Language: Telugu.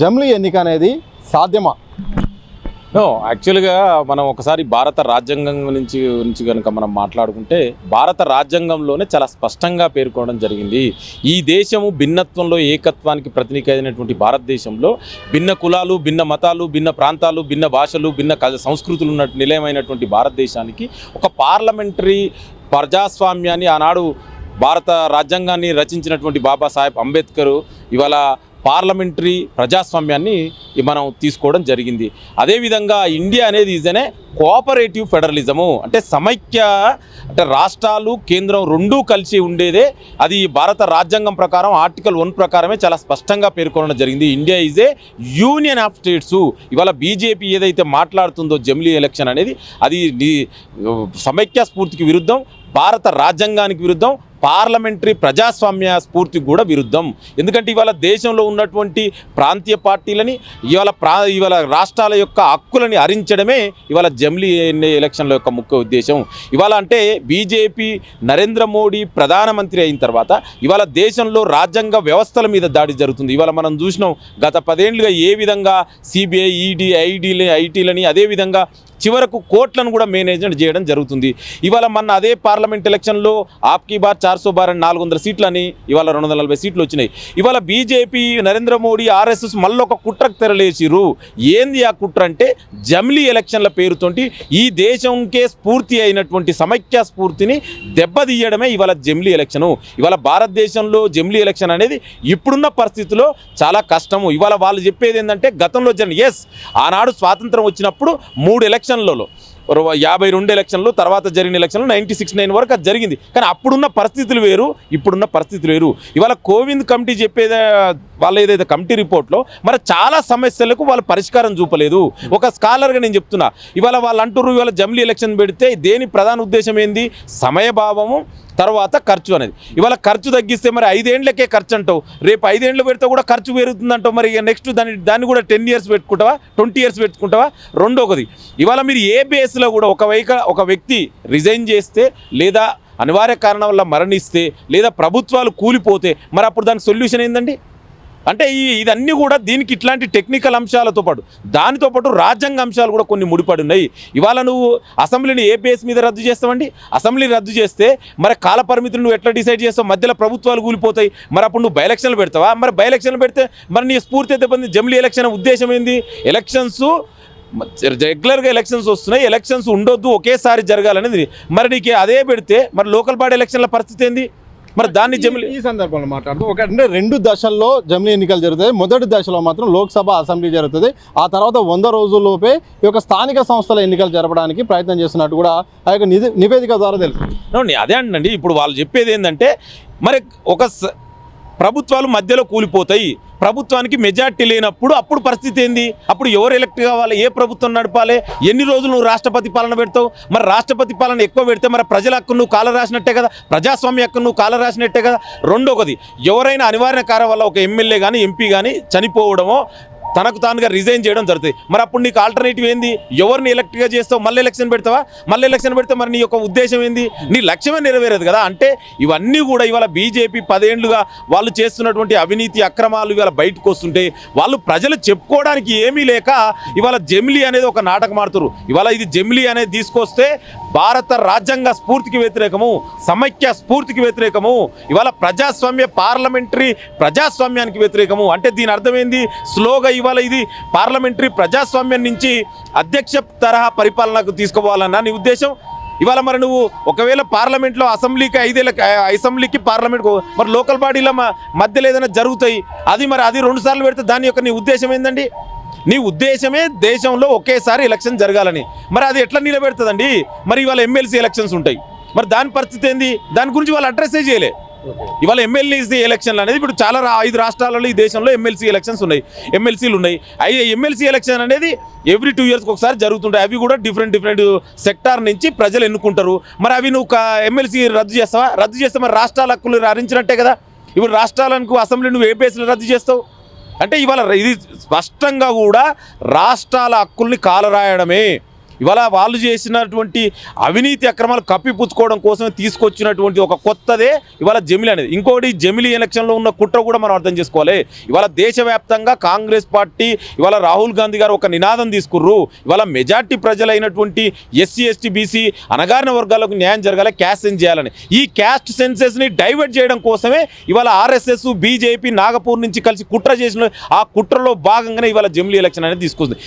జమిలీ ఎన్నిక అనేది సాధ్యమా? యాక్చువల్గా మనం ఒకసారి భారత రాజ్యాంగం నుంచి కనుక మనం మాట్లాడుకుంటే భారత రాజ్యాంగంలోనే చాలా స్పష్టంగా పేర్కొనడం జరిగింది. ఈ దేశము భిన్నత్వంలో ఏకత్వానికి ప్రతినిధి అయినటువంటి భారతదేశంలో భిన్న కులాలు, భిన్న మతాలు, భిన్న ప్రాంతాలు, భిన్న భాషలు, భిన్న సంస్కృతులు ఉన్న నిలయమైనటువంటి భారతదేశానికి ఒక పార్లమెంటరీ ప్రజాస్వామ్యాన్ని ఆనాడు భారత రాజ్యాంగాన్ని రచించినటువంటి బాబాసాహెబ్ అంబేద్కర్ ఇవాళ పార్లమెంటరీ ప్రజాస్వామ్యాన్ని మనం తీసుకోవడం జరిగింది. అదేవిధంగా ఇండియా అనేది ఈజనే కోఆపరేటివ్ ఫెడరలిజము, అంటే సమైక్య, అంటే రాష్ట్రాలు కేంద్రం రెండూ కలిసి ఉండేదే. అది భారత రాజ్యాంగం ప్రకారం ఆర్టికల్ 1 ప్రకారమే చాలా స్పష్టంగా పేర్కొనడం జరిగింది. India is A union of states. ఇవాళ బీజేపీ ఏదైతే మాట్లాడుతుందో జమిలీ ఎలక్షన్ అనేది అది సమైక్య స్ఫూర్తికి విరుద్ధం, భారత రాజ్యాంగానికి విరుద్ధం, పార్లమెంటరీ ప్రజాస్వామ్య స్ఫూర్తికి కూడా విరుద్ధం. ఎందుకంటే ఇవాళ దేశంలో ఉన్నటువంటి ప్రాంతీయ పార్టీలని ఇవాళ రాష్ట్రాల యొక్క హక్కులని హరించడమే ఇవాళ జమిలీ ఎలక్షన్ల యొక్క ముఖ్య ఉద్దేశం. ఇవాళ అంటే బీజేపీ నరేంద్ర మోడీ ప్రధానమంత్రి అయిన తర్వాత ఇవాళ దేశంలో రాజ్యాంగ వ్యవస్థల మీద దాడి జరుగుతుంది. ఇవాళ మనం చూసినాం గత 10 ఏళ్ళుగా ఏ విధంగా సిబిఐ, ఈడీ, ఐటీలని అదేవిధంగా చివరకు కోర్టులను కూడా మేనేజ్మెంట్ చేయడం జరుగుతుంది. ఇవాళ మన అదే పార్లమెంట్ ఎలక్షన్లో ఆప్కి బార్ 400 బార్ అని 400 సీట్లని ఇవాళ 240 సీట్లు వచ్చినాయి. ఇవాళ బీజేపీ నరేంద్ర మోడీ ఆర్ఎస్ఎస్ మళ్ళీ ఒక కుట్రకు తెరలేసిరు. ఏంది ఆ కుట్ర అంటే జమిలీ ఎలక్షన్ల పేరుతోటి ఈ దేశంకే స్ఫూర్తి అయినటువంటి సమైక్య స్ఫూర్తిని దెబ్బతీయడమే ఇవాళ జమిలీ ఎలక్షను. ఇవాళ భారతదేశంలో జమిలీ ఎలక్షన్ అనేది ఇప్పుడున్న పరిస్థితిలో చాలా కష్టము. ఇవాళ వాళ్ళు చెప్పేది ఏంటంటే గతంలో ఆనాడు స్వాతంత్రం వచ్చినప్పుడు 3 ఎలక్షన్లలో 52 ఎలక్షన్లు, తర్వాత జరిగిన ఎలక్షన్లు 96-9 వరకు అది జరిగింది. కానీ అప్పుడున్న పరిస్థితులు వేరు, ఇప్పుడున్న పరిస్థితులు వేరు. ఇవాళ కోవింద్ కమిటీ చెప్పేది వాళ్ళ ఏదైతే కమిటీ రిపోర్ట్లో మరి చాలా సమస్యలకు వాళ్ళు పరిష్కారం చూపలేదు. ఒక స్కాలర్గా నేను చెప్తున్నా, ఇవాళ వాళ్ళు అంటున్నారు ఇవాళ జమిలీ ఎలక్షన్ పెడితే దేని ప్రధాన ఉద్దేశం ఏంది? సమయభావము, తర్వాత ఖర్చు అనేది. ఇవాళ ఖర్చు తగ్గిస్తే మరి 5 ఏళ్ళకే ఖర్చు అంటావు, రేపు 5 ఏళ్ళు పెడితే కూడా ఖర్చు పెరుగుతుందంటావు. మరి నెక్స్ట్ దాన్ని కూడా 10 ఇయర్స్ పెట్టుకుంటావా, 20 ఇయర్స్ పెట్టుకుంటావా? రెండోది, ఇవాళ మీరు ఏ బేస్లో కూడా ఒక వ్యక్తి రిజైన్ చేస్తే లేదా అనివార్య కారణం వల్ల మరణిస్తే లేదా ప్రభుత్వాలు కూలిపోతే మరి అప్పుడు దానికి సొల్యూషన్ ఏందండి? అంటే ఇదన్నీ కూడా దీనికి ఇట్లాంటి టెక్నికల్ అంశాలతో పాటు దానితో పాటు రాజ్యాంగ అంశాలు కూడా కొన్ని ముడిపడి ఉన్నాయి. ఇవాళ నువ్వు అసెంబ్లీని ఏ బేస్ మీద రద్దు చేస్తావండి? అసెంబ్లీ రద్దు చేస్తే మరి కాల పరిమితులు నువ్వు ఎట్లా డిసైడ్ చేస్తావు? మధ్యలో ప్రభుత్వాలు కూలిపోతాయి. మరి అప్పుడు నువ్వు బై ఎలక్షన్లు పెడతావా? మరి బై ఎలక్షన్లు పెడితే మరి నీ స్ఫూర్తి అయితే జమిలీ ఎలక్షన్ ఉద్దేశం ఏంది? ఎలక్షన్స్ రెగ్యులర్గా ఎలక్షన్స్ వస్తున్నాయి, ఎలక్షన్స్ ఉండొద్దు, ఒకేసారి జరగాలనేది. మరి నీకు అదే పెడితే మరి లోకల్ బాడీ ఎలక్షన్ల పరిస్థితి ఏంది? మరి దాన్ని జమిలీ ఈ సందర్భంలో మాట్లాడుతూ ఒకటంటే 2 దశల్లో జమిలీ ఎన్నికలు జరుగుతాయి. మొదటి దశలో మాత్రం లోక్సభ, అసెంబ్లీ జరుగుతుంది. ఆ తర్వాత 100 రోజుల్లోపే ఈ యొక్క స్థానిక సంస్థల ఎన్నికలు జరపడానికి ప్రయత్నం చేస్తున్నట్టు కూడా ఆ యొక్క నివేదిక ద్వారా తెలుస్తుంది. అదే అండి, ఇప్పుడు వాళ్ళు చెప్పేది ఏంటంటే మరి ప్రభుత్వాలు మధ్యలో కూలిపోతాయి, ప్రభుత్వానికి మెజార్టీ లేనప్పుడు అప్పుడు పరిస్థితి ఏంది? అప్పుడు ఎవరు ఎలక్ట్ కావాలి? ఏ ప్రభుత్వం నడపాలి? ఎన్ని రోజులు నువ్వు రాష్ట్రపతి పాలన పెడతావు? మరి రాష్ట్రపతి పాలన ఎక్కువ పెడితే మరి ప్రజల హక్కు నువ్వు కాల రాసినట్టే కదా, ప్రజాస్వామ్య హక్కు నువ్వు కాల రాసినట్టే కదా. రెండోది, ఎవరైనా అనివార్య కారణం వల్ల ఒక ఎమ్మెల్యే కానీ ఎంపీ కానీ చనిపోవడమో తనకు తానుగా రిజైన్ చేయడం జరుగుతుంది. మరి అప్పుడు నీకు ఆల్టర్నేటివ్ ఏంది? ఎవరిని ఎలక్ట్గా చేస్తావు? మళ్ళీ ఎలక్షన్ పెడతావా? మళ్ళీ ఎలక్షన్ పెడితే మరి నీ యొక్క ఉద్దేశం ఏంది? నీ లక్ష్యమే నెరవేరదు కదా. అంటే ఇవన్నీ కూడా ఇవాళ బీజేపీ 10 ఏళ్ళుగా వాళ్ళు చేస్తున్నటువంటి అవినీతి అక్రమాలు ఇవాళ బయటకు వస్తుంటే వాళ్ళు ప్రజలు చెప్పుకోవడానికి ఏమీ లేక ఇవాళ జమిలీ అనేది ఒక నాటకం ఆడుతున్నారు. ఇవాళ ఇది జమిలీ అనేది తీసుకొస్తే భారత రాజ్యాంగ స్ఫూర్తికి వ్యతిరేకము, సమైక్య స్ఫూర్తికి వ్యతిరేకము, ఇవాళ ప్రజాస్వామ్య పార్లమెంటరీ ప్రజాస్వామ్యానికి వ్యతిరేకము. అంటే దీని అర్థమైంది స్లోగా ఇవాళ ఇది పార్లమెంటరీ ప్రజాస్వామ్యం నుంచి అధ్యక్ష తరహా పరిపాలనకు తీసుకుపోవాలన్న నీ ఉద్దేశం. ఇవాళ మరి నువ్వు ఒకవేళ పార్లమెంట్లో అసెంబ్లీకి 5 ఏళ్ళ అసెంబ్లీకి పార్లమెంట్కు మరి లోకల్ బాడీల మధ్యలో ఏదైనా జరుగుతాయి, అది 2 సార్లు పెడితే దాని యొక్క నీ ఉద్దేశం ఏందండి? నీ ఉద్దేశమే దేశంలో ఒకేసారి ఎలక్షన్ జరగాలని. మరి అది ఎట్లా నిలబెడుతుందండి? మరి ఇవాళ ఎమ్మెల్సీ ఎలక్షన్స్ ఉంటాయి, మరి దాని పరిస్థితి ఏంది? దాని గురించి వాళ్ళు అడ్రస్సే చేయలే. ఇవాళ ఎమ్మెల్సీ ఎలక్షన్లు అనేది ఇప్పుడు చాలా 5 రాష్ట్రాలలో ఈ దేశంలో ఎమ్మెల్సీ ఎలక్షన్స్ ఉన్నాయి, ఎమ్మెల్సీలు ఉన్నాయి. ఎమ్మెల్సీ ఎలక్షన్ అనేది ఎవ్రీ 2 ఇయర్స్కి ఒకసారి జరుగుతుంటాయి. అవి కూడా డిఫరెంట్ సెక్టార్ నుంచి ప్రజలు ఎన్నుకుంటారు. మరి అవి నువ్వు ఎమ్మెల్సీ రద్దు చేస్తావా? రద్దు చేస్తే మరి రాష్ట్రాల హక్కులు హరించినట్టే కదా. ఇప్పుడు రాష్ట్రాలకు అసెంబ్లీ నువ్వు ఏ బేస్లో రద్దు చేస్తావు? అంటే ఇవాళ ఇది స్పష్టంగా కూడా రాష్ట్రాల హక్కుల్ని కాలరాయడమే. ఇవాళ వాళ్ళు చేసినటువంటి అవినీతి అక్రమాలు కప్పిపుచ్చుకోవడం కోసమే తీసుకొచ్చినటువంటి ఒక కొత్తదే ఇవాళ జమిలి అనేది. ఇంకోటి జమిలి ఎలక్షన్లో ఉన్న కుట్ర కూడా మనం అర్థం చేసుకోవాలి. ఇవాళ దేశవ్యాప్తంగా కాంగ్రెస్ పార్టీ ఇవాళ రాహుల్ గాంధీ గారు ఒక నినాదం తీసుకుర్రు. ఇవాళ మెజార్టీ ప్రజలైనటువంటి ఎస్సీ ఎస్టీ బీసీ అణగారిన వర్గాలకు న్యాయం జరగాలి, క్యాస్ట్ సెన్స్ చేయాలని. ఈ క్యాస్ట్ సెన్సెస్ని డైవర్ట్ చేయడం కోసమే ఇవాళ ఆర్ఎస్ఎస్ బీజేపీ నాగపూర్ నుంచి కలిసి కుట్ర చేసిన ఆ కుట్రలో భాగంగానే ఇవాళ జమిలి ఎలక్షన్ అనేది తీసుకొస్తుంది.